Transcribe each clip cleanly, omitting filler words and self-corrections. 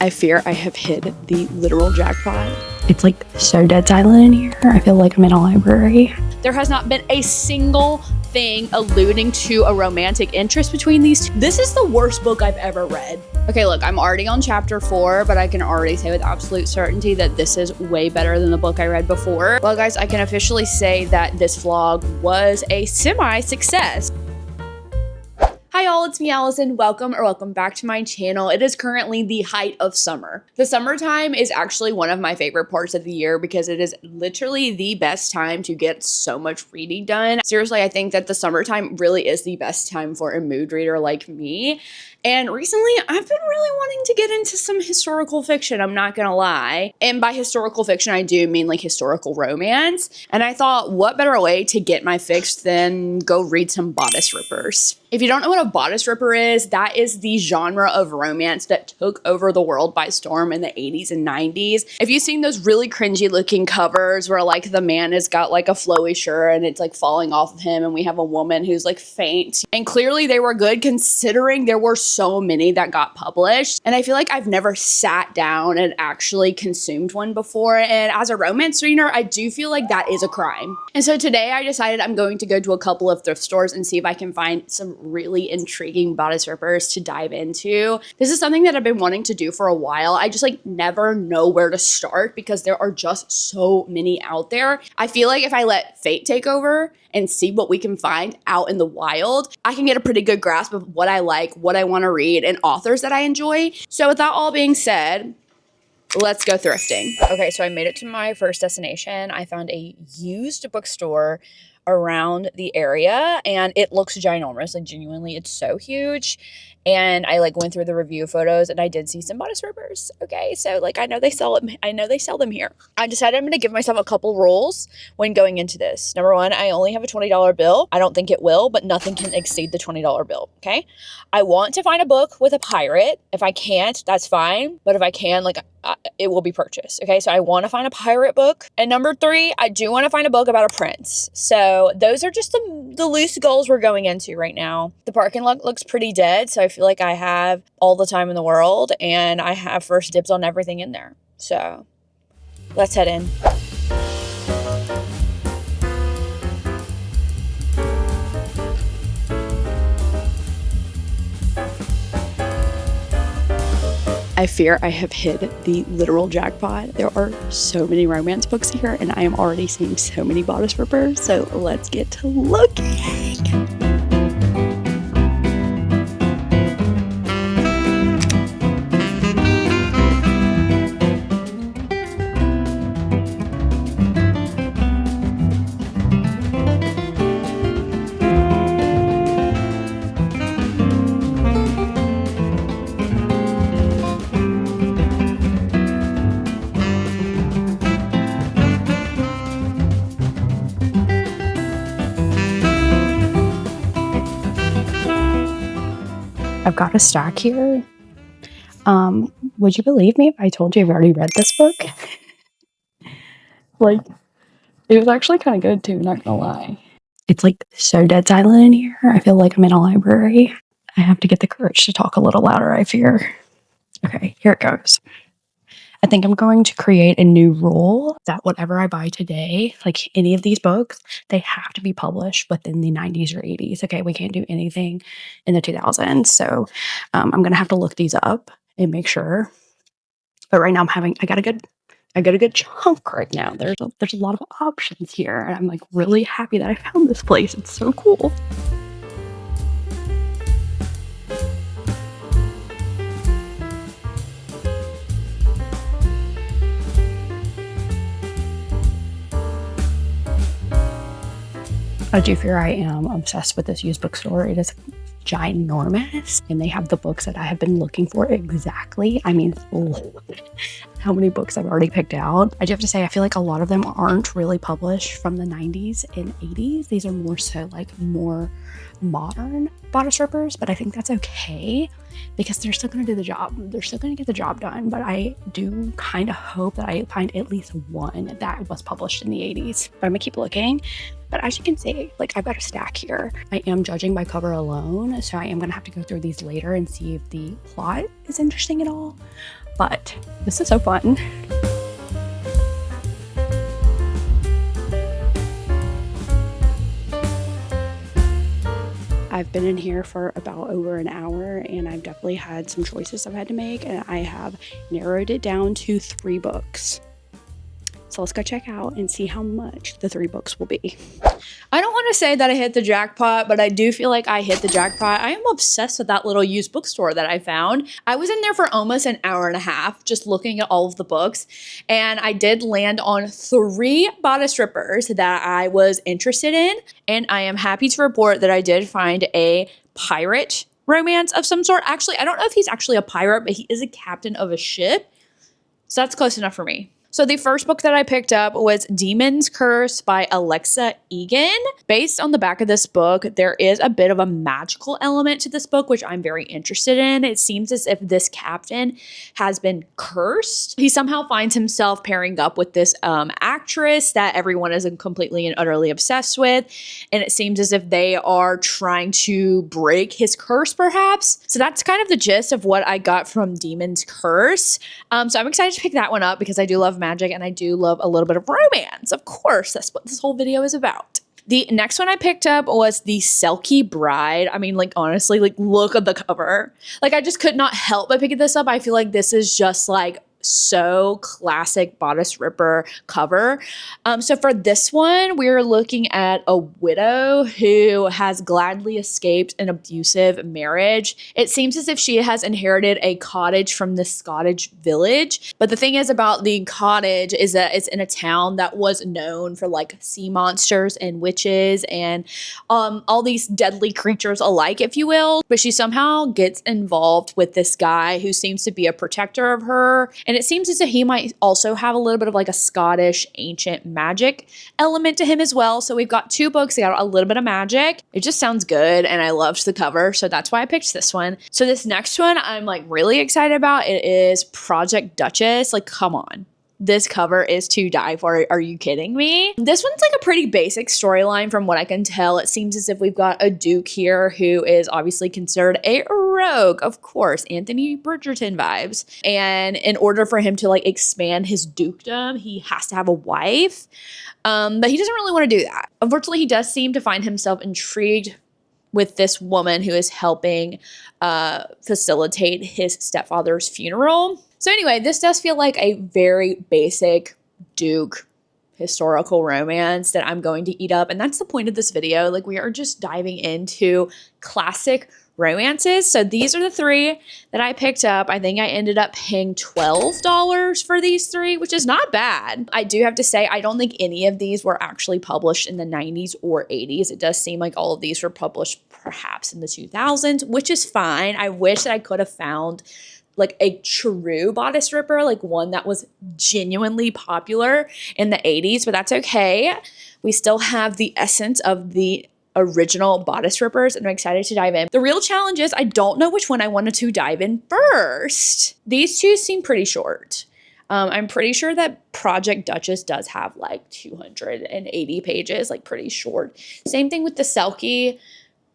I fear I have hit the literal jackpot. It's like so dead silent in here. I feel like I'm in a library. There has not been a single thing alluding to a romantic interest between these two. This is the worst book I've ever read. Okay, look, I'm already on chapter 4, but I can already say with absolute certainty that this is way better than the book I read before. Well, guys, I can officially say that this vlog was a semi-success. Hi y'all, it's me Allison. Welcome back to my channel. It is currently the height of summer. The summertime is actually one of my favorite parts of the year because it is literally the best time to get so much reading done. Seriously, I think that the summertime really is the best time for a mood reader like me. And recently, I've been really wanting to get into some historical fiction, I'm not gonna lie. And by historical fiction, I do mean like historical romance. And I thought, what better way to get my fix than go read some bodice rippers? If you don't know what a bodice ripper is, that is the genre of romance that took over the world by storm in the 80s and 90s. If you've seen those really cringy looking covers where like the man has got like a flowy shirt and it's like falling off of him and we have a woman who's like faint. And clearly they were good considering there were so many that got published. And I feel like I've never sat down and actually consumed one before. And as a romance reader, I do feel like that is a crime. And so today I decided I'm going to go to a couple of thrift stores and see if I can find some really intriguing bodice rippers to dive into. This is something that I've been wanting to do for a while. I just like never know where to start because there are just so many out there. I feel like if I let fate take over and see what we can find out in the wild, I can get a pretty good grasp of what I like, what I want to read, and authors that I enjoy. So with that all being said, let's go thrifting. Okay, so I made it to my first destination. I found a used bookstore around the area and it looks ginormous. Like genuinely, it's so huge. And I like went through the review photos and I did see some bodice rippers. Okay, so like I know they sell it. I know they sell them here. I decided I'm going to give myself a couple rules when going into this. Number one, I only have a $20 bill. I don't think it will, but nothing can exceed the $20 bill. Okay, I want to find a book with a pirate. If I can't, that's fine. But if I can, like it will be purchased. Okay, so I want to find a pirate book. And number three, I do want to find a book about a prince. So those are just the loose goals we're going into right now. The parking lot looks pretty dead, so I feel like I have all the time in the world and I have first dibs on everything in there. So let's head in. I fear I have hit the literal jackpot. There are so many romance books here and I am already seeing so many bodice rippers. So let's get to looking. I've got a stack here. Would you believe me if I told you I've already read this book? Like, it was actually kind of good too, not gonna lie. It's like so dead silent in here. I feel like I'm in a library. I have to get the courage to talk a little louder, I fear. Okay, here it goes. I think I'm going to create a new rule that whatever I buy today, like any of these books, they have to be published within the 90s or 80s. Okay, we can't do anything in the 2000s. So I'm going to have to look these up and make sure. But right now I got a good chunk right now. There's a lot of options here. And I'm like really happy that I found this place. It's so cool. I do fear I am obsessed with this used bookstore. It is ginormous and they have the books that I have been looking for exactly. I mean, how many books I've already picked out. I do have to say, I feel like a lot of them aren't really published from the 90s and 80s. These are more so like more modern bodice rippers, but I think that's okay because they're still going to do the job. They're still going to get the job done, but I do kind of hope that I find at least one that was published in the 80s. But I'm gonna keep looking. But as you can see, like I've got a stack here. I am judging by cover alone, so I am gonna have to go through these later and see if the plot is interesting at all. but this is so fun. I've been in here for about over an hour, and I've definitely had some choices I've had to make, and I have narrowed it down to 3 books. So let's go check out and see how much the 3 books will be. I don't want to say that I hit the jackpot, but I do feel like I hit the jackpot. I am obsessed with that little used bookstore that I found. I was in there for almost an hour and a half just looking at all of the books, and I did land on 3 bodice rippers that I was interested in, and I am happy to report that I did find a pirate romance of some sort. Actually, I don't know if he's actually a pirate, but he is a captain of a ship, so that's close enough for me. So the first book that I picked up was Demon's Curse by Alexa Egan. Based on the back of this book, there is a bit of a magical element to this book, which I'm very interested in. It seems as if this captain has been cursed. He somehow finds himself pairing up with this actress that everyone is completely and utterly obsessed with. And it seems as if they are trying to break his curse, perhaps. So that's kind of the gist of what I got from Demon's Curse. So I'm excited to pick that one up because I do love magic and I do love a little bit of romance. Of course, that's what this whole video is about. The next one I picked up was The Selkie Bride. I mean, like, honestly, like, look at the cover. Like, I just could not help but picking this up. I feel like this is just like so classic bodice ripper cover. So for this one, we're looking at a widow who has gladly escaped an abusive marriage. It seems as if she has inherited a cottage from the Scottish village. But the thing is about the cottage is that it's in a town that was known for like sea monsters and witches and all these deadly creatures alike, if you will. But she somehow gets involved with this guy who seems to be a protector of her. And it seems as if he might also have a little bit of like a Scottish ancient magic element to him as well. So we've got 2 books that got a little bit of magic. It just sounds good and I loved the cover. So that's why I picked this one. So this next one I'm like really excited about. It is Project Duchess. Like, come on. This cover is to die for. Are you kidding me? This one's like a pretty basic storyline from what I can tell. It seems as if we've got a duke here who is obviously considered a rogue. Of course, Anthony Bridgerton vibes. And in order for him to like expand his dukedom, he has to have a wife. But he doesn't really want to do that. Unfortunately, he does seem to find himself intrigued with this woman who is helping facilitate his stepfather's funeral. So anyway, this does feel like a very basic Duke historical romance that I'm going to eat up. And that's the point of this video. Like, we are just diving into classic romances. So these are the 3 that I picked up. I think I ended up paying $12 for these 3, which is not bad. I do have to say, I don't think any of these were actually published in the 90s or 80s. It does seem like all of these were published perhaps in the 2000s, which is fine. I wish that I could have found like a true bodice ripper, like one that was genuinely popular in the 80s, but that's okay. We still have the essence of the original bodice rippers, and I'm excited to dive in. The real challenge is I don't know which one I wanted to dive in first. These 2 seem pretty short. I'm pretty sure that Project Duchess does have like 280 pages, like pretty short. Same thing with the Selkie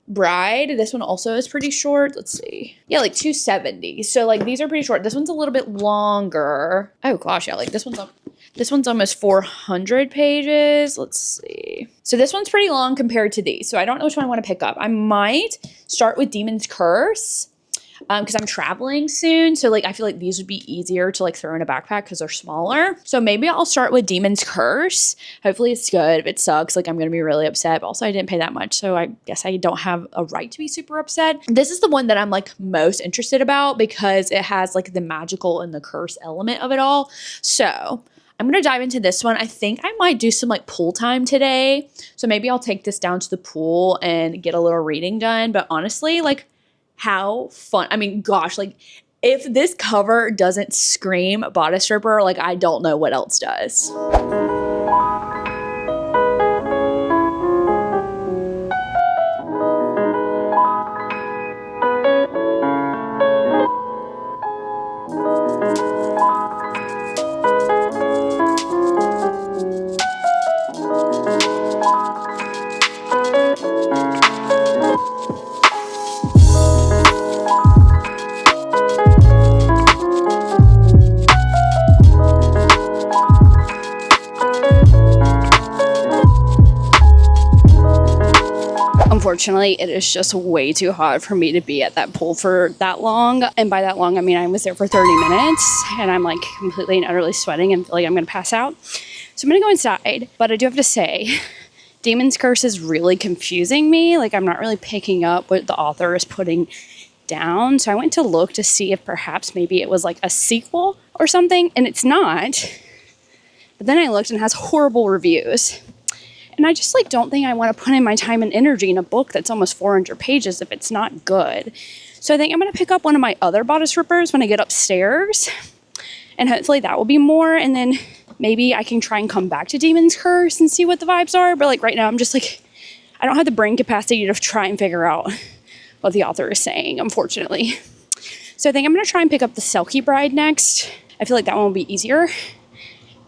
Bride. This one also is pretty short. Let's see. Yeah, like 270. So like these are pretty short. This one's a little bit longer. Oh gosh, yeah, like this one's almost 400 pages. Let's see. So this one's pretty long compared to these. So I don't know which one I want to pick up. I might start with Demon's Curse because I'm traveling soon. So like I feel like these would be easier to like throw in a backpack because they're smaller. So maybe I'll start with Demon's Curse. Hopefully it's good. If it sucks, like I'm going to be really upset. But also I didn't pay that much. So I guess I don't have a right to be super upset. This is the one that I'm like most interested about because it has like the magical and the curse element of it all. So I'm going to dive into this one. I think I might do some like pool time today. So maybe I'll take this down to the pool and get a little reading done. But honestly, like how fun. I mean, gosh, like if this cover doesn't scream bodice ripper, like I don't know what else does. unfortunately, it is just way too hot for me to be at that pool for that long. And by that long, I mean I was there for 30 minutes and I'm like completely and utterly sweating and feel like I'm gonna pass out. So I'm gonna go inside, but I do have to say, Demon's Curse is really confusing me. Like, I'm not really picking up what the author is putting down. So I went to look to see if perhaps maybe it was like a sequel or something, and it's not. But then I looked and it has horrible reviews. And I just like don't think I want to put in my time and energy in a book that's almost 400 pages if it's not good. So I think I'm going to pick up one of my other bodice rippers when I get upstairs. And hopefully that will be more. And then maybe I can try and come back to Demon's Curse and see what the vibes are. But like right now I'm just like, I don't have the brain capacity to try and figure out what the author is saying, unfortunately. So I think I'm going to try and pick up the Selkie Bride next. I feel like that one will be easier.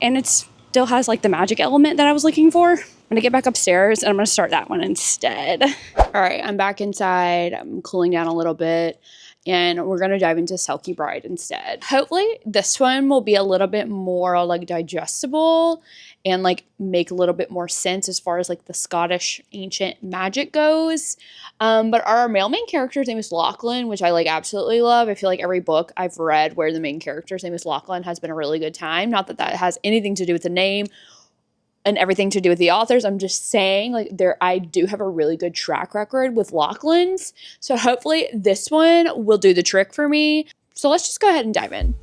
And it still has like the magic element that I was looking for. I'm going to get back upstairs and I'm going to start that one instead. All right, I'm back inside. I'm cooling down a little bit. And we're going to dive into Selkie Bride instead. Hopefully this one will be a little bit more like digestible and like make a little bit more sense as far as like the Scottish ancient magic goes. But our male main character's name is Lachlan, which I like absolutely love. I feel like every book I've read where the main character's name is Lachlan has been a really good time. Not that that has anything to do with the name and everything to do with the authors. I'm just saying, like, I do have a really good track record with Lachlan's. So hopefully this one will do the trick for me. So let's just go ahead and dive in.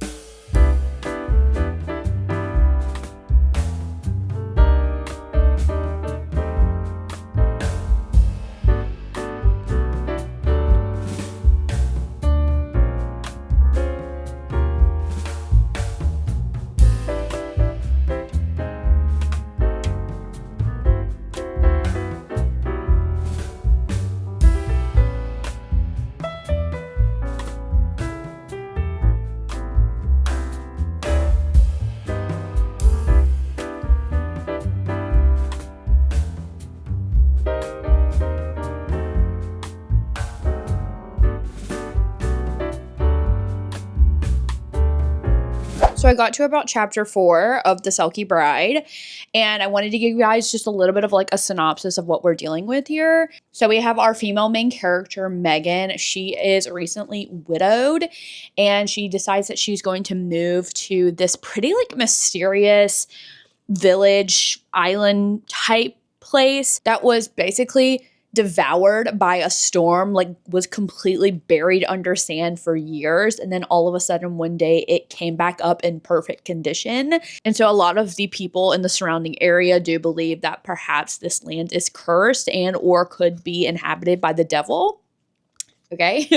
So I got to about chapter 4 of the Selkie Bride, and I wanted to give you guys just a little bit of like a synopsis of what we're dealing with here. So we have our female main character, Megan. She is recently widowed, and she decides that she's going to move to this pretty like mysterious village island type place that was basically devoured by a storm, like was completely buried under sand for years. And then all of a sudden one day it came back up in perfect condition. And so a lot of the people in the surrounding area do believe that perhaps this land is cursed and or could be inhabited by the devil. Okay.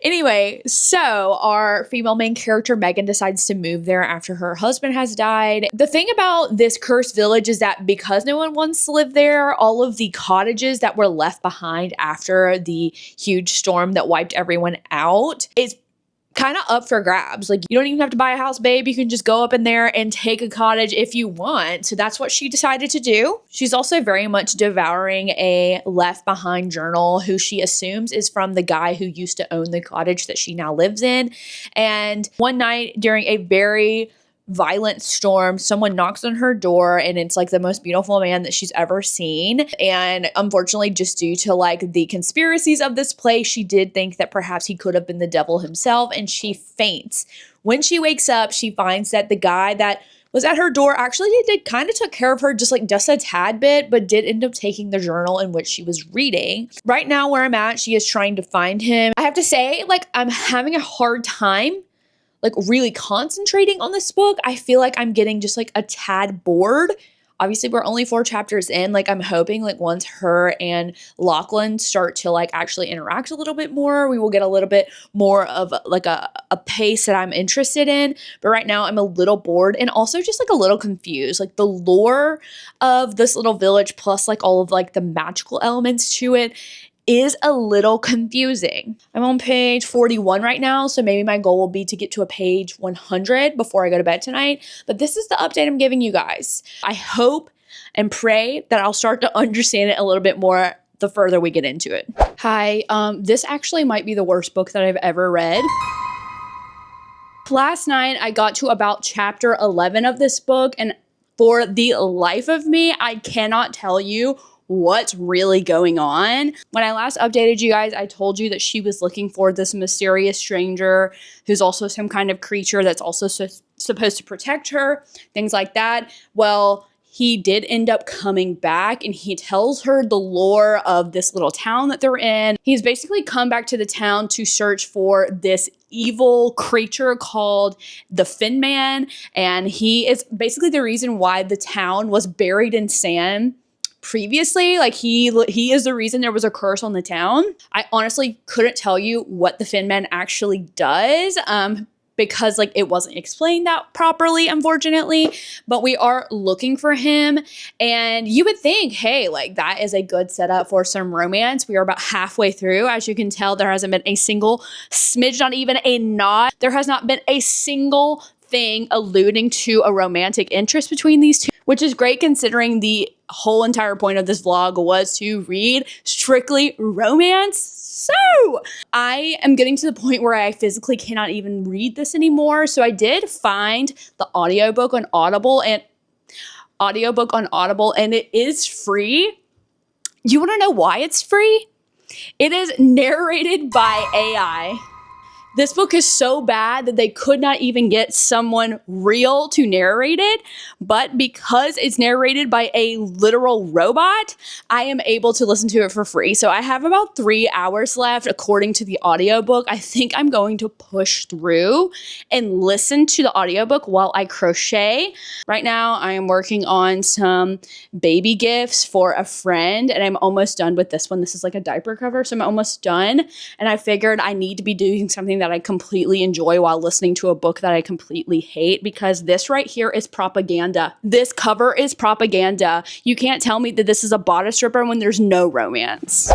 Anyway, so our female main character, Megan, decides to move there after her husband has died. The thing about this cursed village is that because no one wants to live there, all of the cottages that were left behind after the huge storm that wiped everyone out is kind of up for grabs. Like, you don't even have to buy a house, babe. You can just go up in there and take a cottage if you want. So that's what she decided to do. She's also very much devouring a left behind journal who she assumes is from the guy who used to own the cottage that she now lives in. And one night during a very violent storm, someone knocks on her door and it's like the most beautiful man that she's ever seen. And unfortunately, just due to like the conspiracies of this place, she did think that perhaps he could have been the devil himself, and she faints. When she wakes up, she finds that the guy that was at her door actually did kind of took care of her just a tad bit, but did end up taking the journal in which she was reading. Right now where I'm at, she is trying to find him. I have to say, like, I'm having a hard time like really concentrating on this book. I feel like I'm getting just like a tad bored. Obviously, we're only 4 chapters in. Like, I'm hoping like once her and Lachlan start to like actually interact a little bit more, we will get a little bit more of like a pace that I'm interested in. But right now I'm a little bored and also just like a little confused. Like, the lore of this little village plus like all of like the magical elements to it is a little confusing. I'm on page 41 right now, so maybe my goal will be to get to a page 100 before I go to bed tonight. But this is the update I'm giving you guys. I hope and pray that I'll start to understand it a little bit more the further we get into it. Hi, this actually might be the worst book that I've ever read. Last night, I got to about chapter 11 of this book, and for the life of me, I cannot tell you what's really going on. When I last updated you guys, I told you that she was looking for this mysterious stranger who's also some kind of creature that's also supposed to protect her, things like that. Well, he did end up coming back, and he tells her the lore of this little town that they're in. He's basically come back to the town to search for this evil creature called the Fin Man, and he is basically the reason why the town was buried in sand previously. Like he is the reason there was a curse on the town. I honestly couldn't tell you what the Fin Man actually does. Because like it wasn't explained that properly, unfortunately, but we are looking for him. And you would think, hey, like that is a good setup for some romance. We are about halfway through. As you can tell, there hasn't been a single smidge, not even a nod. There has not been a single thing alluding to a romantic interest between these two, which is great considering the whole entire point of this vlog was to read strictly romance. So I am getting to the point where I physically cannot even read this anymore. So I did find the audiobook on Audible, and it is free. You want to know why it's free? It is narrated by AI. This book is so bad that they could not even get someone real to narrate it. But because it's narrated by a literal robot, I am able to listen to it for free. So I have about 3 hours left according to the audiobook. I think I'm going to push through and listen to the audiobook while I crochet. Right now, I am working on some baby gifts for a friend, and I'm almost done with this one. This is like a diaper cover, so I'm almost done. And I figured I need to be doing something that I completely enjoy while listening to a book that I completely hate, because this right here is propaganda. This cover is propaganda. You can't tell me that this is a bodice stripper when there's no romance.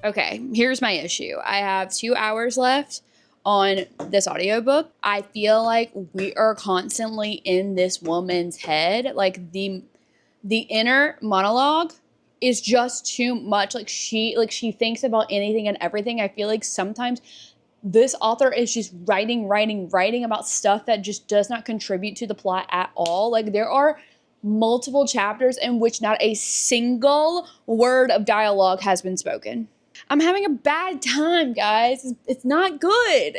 Okay, here's my issue. I have 2 hours left on this audiobook. I feel like we are constantly in this woman's head. Like the inner monologue is just too much. Like she thinks about anything and everything. I feel like sometimes this author is just writing about stuff that just does not contribute to the plot at all. Like there are multiple chapters in which not a single word of dialogue has been spoken. I'm having a bad time, guys. It's not good.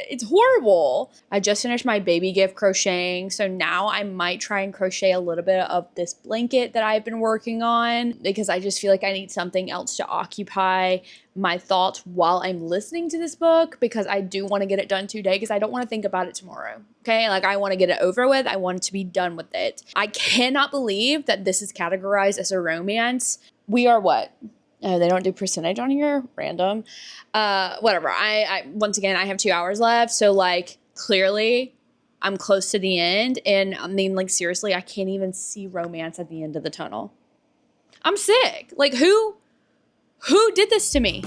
It's horrible. I just finished my baby gift crocheting, so now I might try and crochet a little bit of this blanket that I've been working on, because I just feel like I need something else to occupy my thoughts while I'm listening to this book, because I do want to get it done today, because I don't want to think about it tomorrow. Okay, like I want to get it over with. I want to be done with it. I cannot believe that this is categorized as a romance. We are what? Oh, they don't do percentage on here? Random. Whatever. I once again, I have 2 hours left. So like clearly I'm close to the end. And I mean, like seriously, I can't even see romance at the end of the tunnel. I'm sick. Like who did this to me?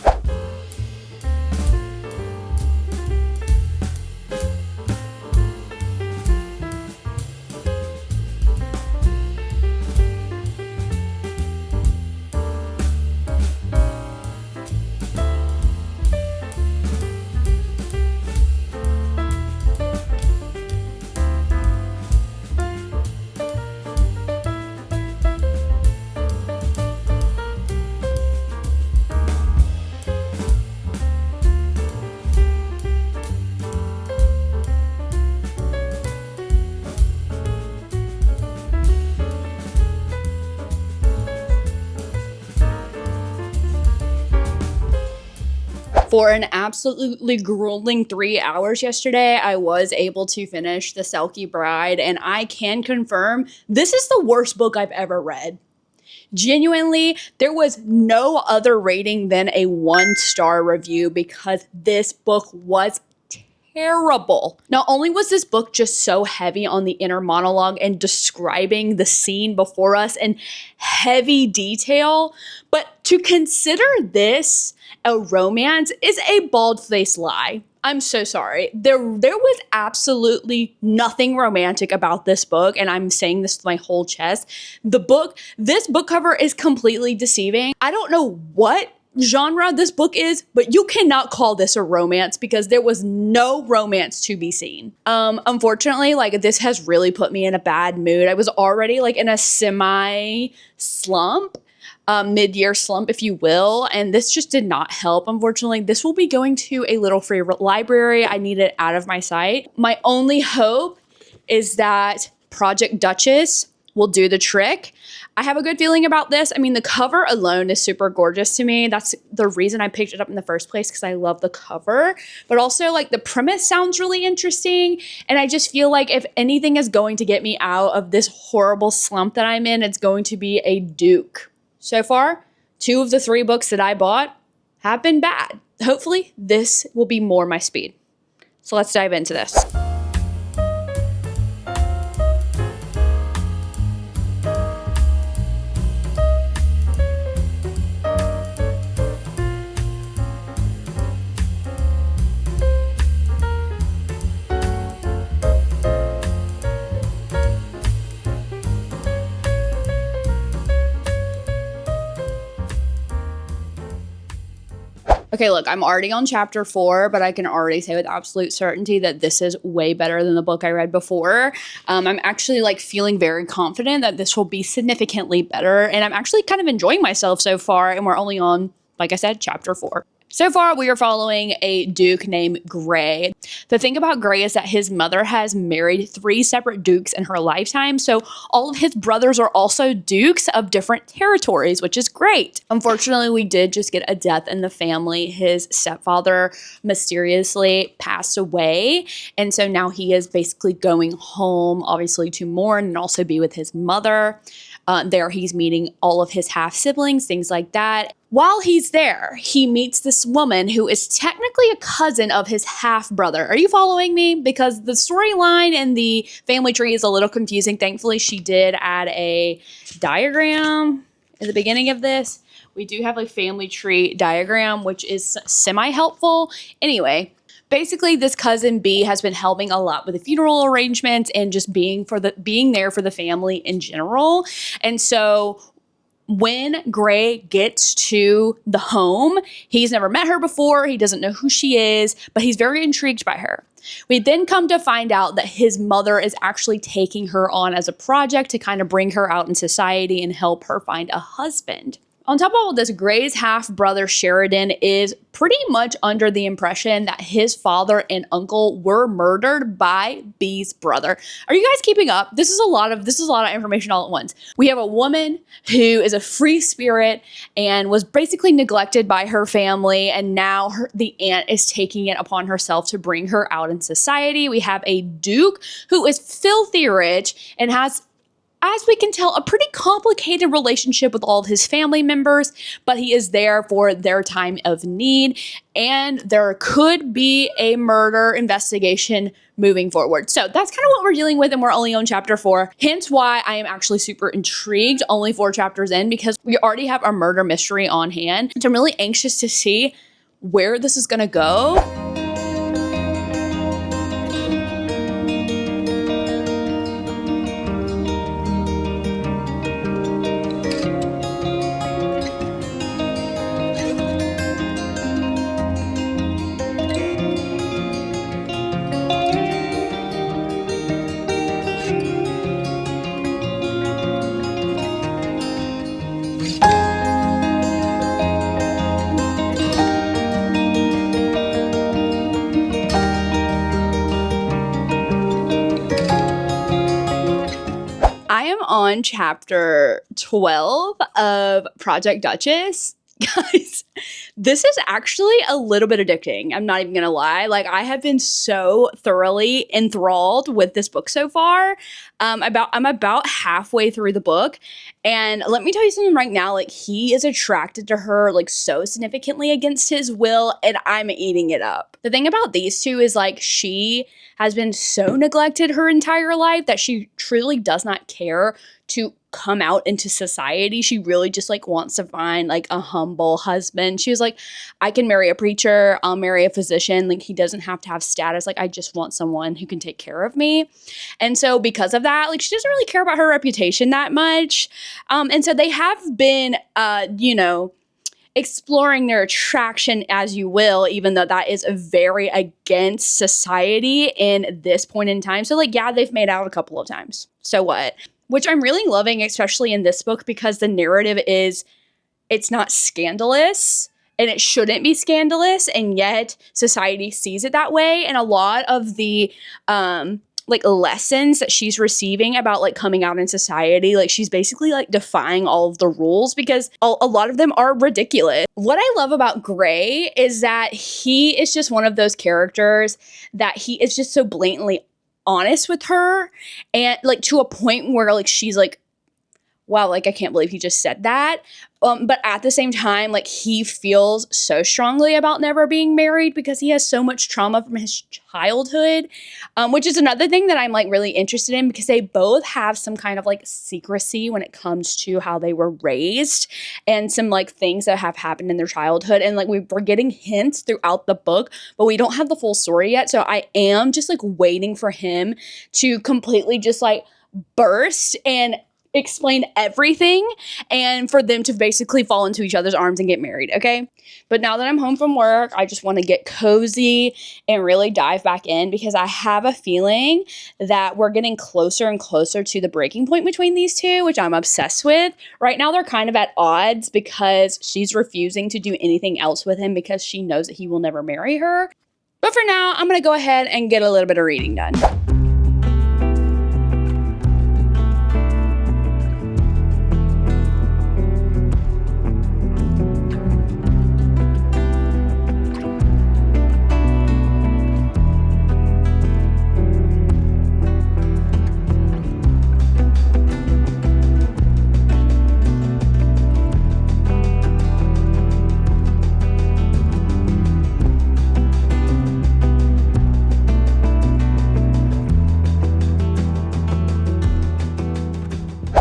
For an absolutely grueling 3 hours yesterday, I was able to finish The Selkie Bride, and I can confirm this is the worst book I've ever read. Genuinely, there was no other rating than a 1-star review, because this book was terrible. Not only was this book just so heavy on the inner monologue and describing the scene before us in heavy detail, but to consider this a romance is a bald-faced lie. I'm so sorry. There was absolutely nothing romantic about this book, and I'm saying this with my whole chest. This book cover is completely deceiving. I don't know what genre this book is, but you cannot call this a romance because there was no romance to be seen. Unfortunately, like, this has really put me in a bad mood. I was already like in a semi slump, mid-year slump, if you will, and this just did not help. Unfortunately, this will be going to a little free library. I need it out of my sight. My only hope is that Project Duchess will do the trick. I have a good feeling about this. I mean, the cover alone is super gorgeous to me. That's the reason I picked it up in the first place, because I love the cover. But also, like, the premise sounds really interesting. And I just feel like if anything is going to get me out of this horrible slump that I'm in, it's going to be a Duke. So far, 2 of the 3 books that I bought have been bad. Hopefully, this will be more my speed. So let's dive into this. Okay, look, I'm already on chapter 4, but I can already say with absolute certainty that this is way better than the book I read before. I'm actually like feeling very confident that this will be significantly better, and I'm actually kind of enjoying myself so far, and we're only on, like I said, chapter 4. So far, we are following a Duke named Gray. The thing about Gray is that his mother has married 3 separate dukes in her lifetime, so all of his brothers are also dukes of different territories, which is great. Unfortunately, we did just get a death in the family. His stepfather mysteriously passed away, and so now he is basically going home, obviously, to mourn and also be with his mother. There he's meeting all of his half-siblings, things like that. While he's there, he meets this woman who is technically a cousin of his half-brother. Are you following me? Because the storyline and the family tree is a little confusing. Thankfully, she did add a diagram at the beginning of this. We do have a family tree diagram, which is semi-helpful. Anyway, basically, this cousin B has been helping a lot with the funeral arrangements and just being there for the family in general. And so when Gray gets to the home, he's never met her before. He doesn't know who she is, but he's very intrigued by her. We then come to find out that his mother is actually taking her on as a project to kind of bring her out in society and help her find a husband. On top of all this, Gray's half-brother Sheridan is pretty much under the impression that his father and uncle were murdered by B's brother. Are you guys keeping up? This is a lot of information all at once. We have a woman who is a free spirit and was basically neglected by her family, and now the aunt is taking it upon herself to bring her out in society. We have a duke who is filthy rich and has, as we can tell, a pretty complicated relationship with all of his family members, but he is there for their time of need, and there could be a murder investigation moving forward. So that's kind of what we're dealing with, and we're only on chapter 4, hence why I am actually super intrigued, only 4 chapters in, because we already have our murder mystery on hand. So I'm really anxious to see where this is going to go. I am on chapter 12 of Project Duchess. Guys, This is actually a little bit addicting. I'm not even gonna lie. Like, I have been so thoroughly enthralled with this book so far. I'm about halfway through the book, and let me tell you something right now. Like, he is attracted to her like so significantly against his will, and I'm eating it up. The thing about these two is like she has been so neglected her entire life that she truly does not care to come out into society. She really just like wants to find like a humble husband. She was like, I can marry a preacher, I'll marry a physician. Like, he doesn't have to have status. Like, I just want someone who can take care of me. And so because of that, like, she doesn't really care about her reputation that much. And so they have been, exploring their attraction as you will, even though that is very against society in this point in time. So like, yeah, they've made out a couple of times. So what? Which I'm really loving, especially in this book, because the narrative is, it's not scandalous and it shouldn't be scandalous, and yet society sees it that way. And a lot of the like lessons that she's receiving about like coming out in society, like she's basically like defying all of the rules because a lot of them are ridiculous. What I love about Gray is that he is just one of those characters that he is just so blatantly honest with her, and like to a point where like she's like, wow, like I can't believe he just said that. But at the same time, like he feels so strongly about never being married because he has so much trauma from his childhood, which is another thing that I'm like really interested in because they both have some kind of like secrecy when it comes to how they were raised and some like things that have happened in their childhood. And like we're getting hints throughout the book, but we don't have the full story yet. So I am just like waiting for him to completely just like burst and explain everything and for them to basically fall into each other's arms and get married, okay? But now that I'm home from work, I just want to get cozy and really dive back in because I have a feeling that we're getting closer and closer to the breaking point between these two, which I'm obsessed with. Right now, they're kind of at odds because she's refusing to do anything else with him because she knows that he will never marry her. But for now, I'm going to go ahead and get a little bit of reading done.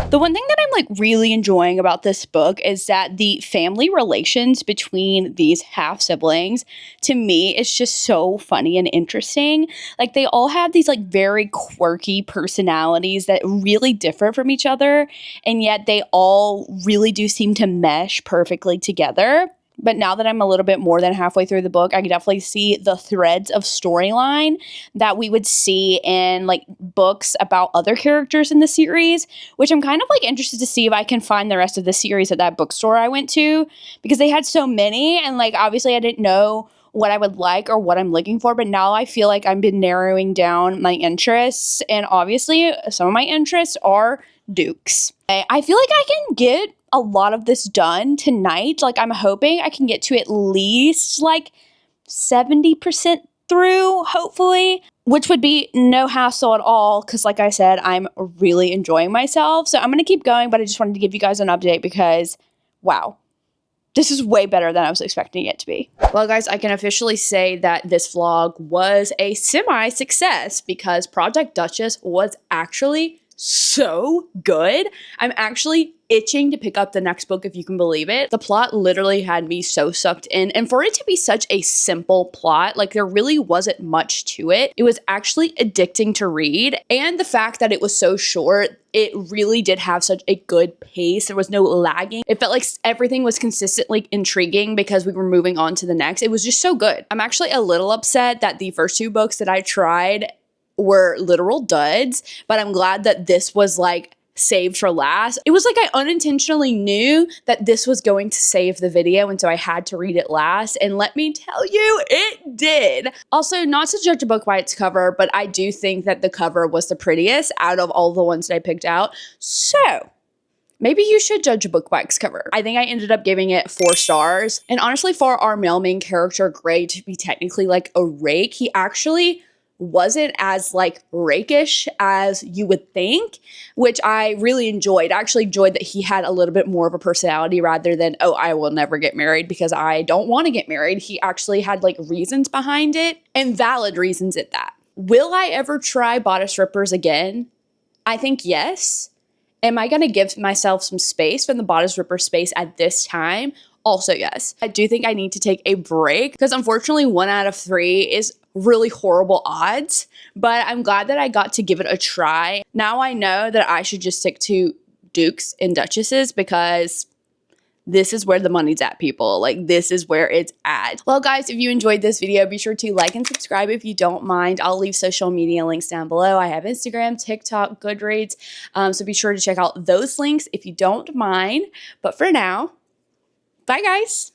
The one thing that I'm like really enjoying about this book is that the family relations between these half siblings to me is just so funny and interesting. Like they all have these like very quirky personalities that really differ from each other, and yet they all really do seem to mesh perfectly together. But now that I'm a little bit more than halfway through the book, I can definitely see the threads of storyline that we would see in like books about other characters in the series, which I'm kind of like interested to see if I can find the rest of the series at that bookstore I went to because they had so many and like obviously I didn't know what I would like or what I'm looking for, but now I feel like I've been narrowing down my interests, and obviously some of my interests are dukes. I feel like I can get a lot of this done tonight. Like I'm hoping I can get to at least like 70% through, hopefully, which would be no hassle at all because like I said, I'm really enjoying myself. So I'm going to keep going, but I just wanted to give you guys an update because wow, this is way better than I was expecting it to be. Well, guys, I can officially say that this vlog was a semi-success because Project Duchess was actually so good. I'm actually itching to pick up the next book, if you can believe it. The plot literally had me so sucked in, and for it to be such a simple plot, like there really wasn't much to it. It was actually addicting to read, and the fact that it was so short, it really did have such a good pace. There was no lagging. It felt like everything was consistently intriguing because we were moving on to the next. It was just so good. I'm actually a little upset that the first two books that I tried were literal duds, but I'm glad that this was like saved for last. It was like I unintentionally knew that this was going to save the video, and so I had to read it last, and let me tell you, it did. Also, not to judge a book by its cover, but I do think that the cover was the prettiest out of all the ones that I picked out. So Maybe you should judge a book by its cover. I think I ended up giving it 4 stars. And honestly, for our male main character, Gray, to be technically like a rake, he actually wasn't as like rakish as you would think, which I really enjoyed. I actually enjoyed that he had a little bit more of a personality rather than, oh, I will never get married because I don't want to get married. He actually had like reasons behind it, and valid reasons at that. Will I ever try bodice rippers again? I think yes. Am I going to give myself some space from the bodice ripper space at this time? Also, yes. I do think I need to take a break because unfortunately 1 out of 3 is really horrible odds, but I'm glad that I got to give it a try. Now I know that I should just stick to dukes and duchesses because this is where the money's at, people. Like, this is where it's at. Well, guys, if you enjoyed this video, be sure to like and subscribe if you don't mind. I'll leave social media links down below. I have Instagram, TikTok, Goodreads, so be sure to check out those links if you don't mind. But for now, bye, guys.